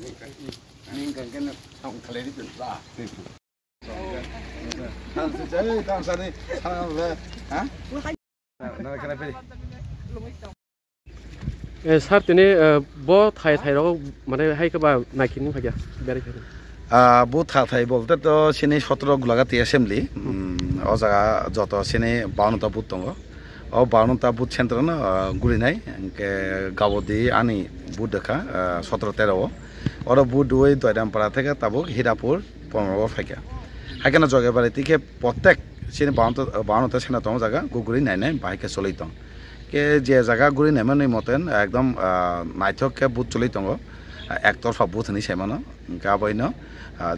Anh cần cái xong lấy đi biển ra. Thằng chơi thằng sao đi? Thằng về hả? Nó cái này phải. Sir tini bo thai ro mane hai ka ba naikini bhagya beri বুথ থাই বলতে তো সিনি 17 গুলাগাতি assembly ও জায়গা যত সিনি 52টা booth দङ ও 52টা booth centre না গুড়ি নাই গাবদি আনি বুথ দেখা 17-13 ওর বুথ ওই দয়রামপাড়া থেকে তাবুক হীরাপুর 15 ফাইকা হাইকানা জগেবাড়ি থেকে প্রত্যেক সিনি 52টা সেনা দङ জায়গা গুগুরি নাই নাই বাইকে চলাই দङ কে যে জায়গা গুড়ি নেমে মতেন একদম নাইথকে বুথ চলাই দङ একতরফা বুথ নি সেমানো গাবাইনো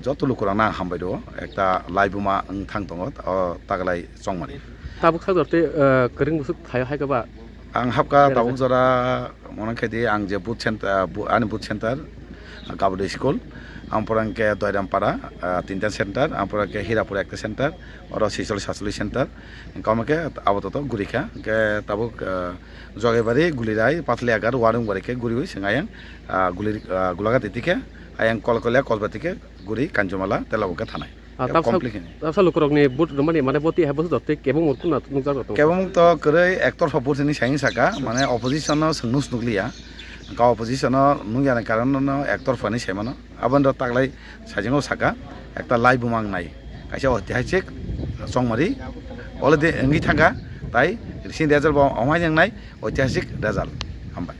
যত লোকরা না হামবাই দো একটা লাইবুমা থাং দङ তাগলাই চংমানি tabuk sa dorte kering busuk thai hai ka ba आं हाबका दाबुक जरा मनाखेदि आं जे बुथ सेन्टार आनि बुथ सेन्टार गाबदे स्कुल आमपरांके दयरामपाड़ा 3টা सेन्टार आमपरांके हীরাपुर 1টা सेन्टार और 46-47 सेन्टार कामके आबतत गुरिखा के ताबुक जगेबारि गुलिराय पाथले आगार वारुं बारिके गुरि हुइ सिंगायं गुलि गुलागा तितिके आयं कलकलिया कलबातिके गुरि कांजुमाला तेलाबुका थानाय tapsa lukurokni but romani mane boti ha bosu dotte kebong urkun na nungjar dotte kebong to korei ektorfa buthni saing saka mane opposition no sungnus nukliya ka opposition no nungyane karon no ektorfa ni saimano abando taglai sajingo saka ekta live bumang nai kaisa ঐতিহাসিক chongmari already engi thanga tai sin result ba amai jang nai ঐতিহাসিক result hambai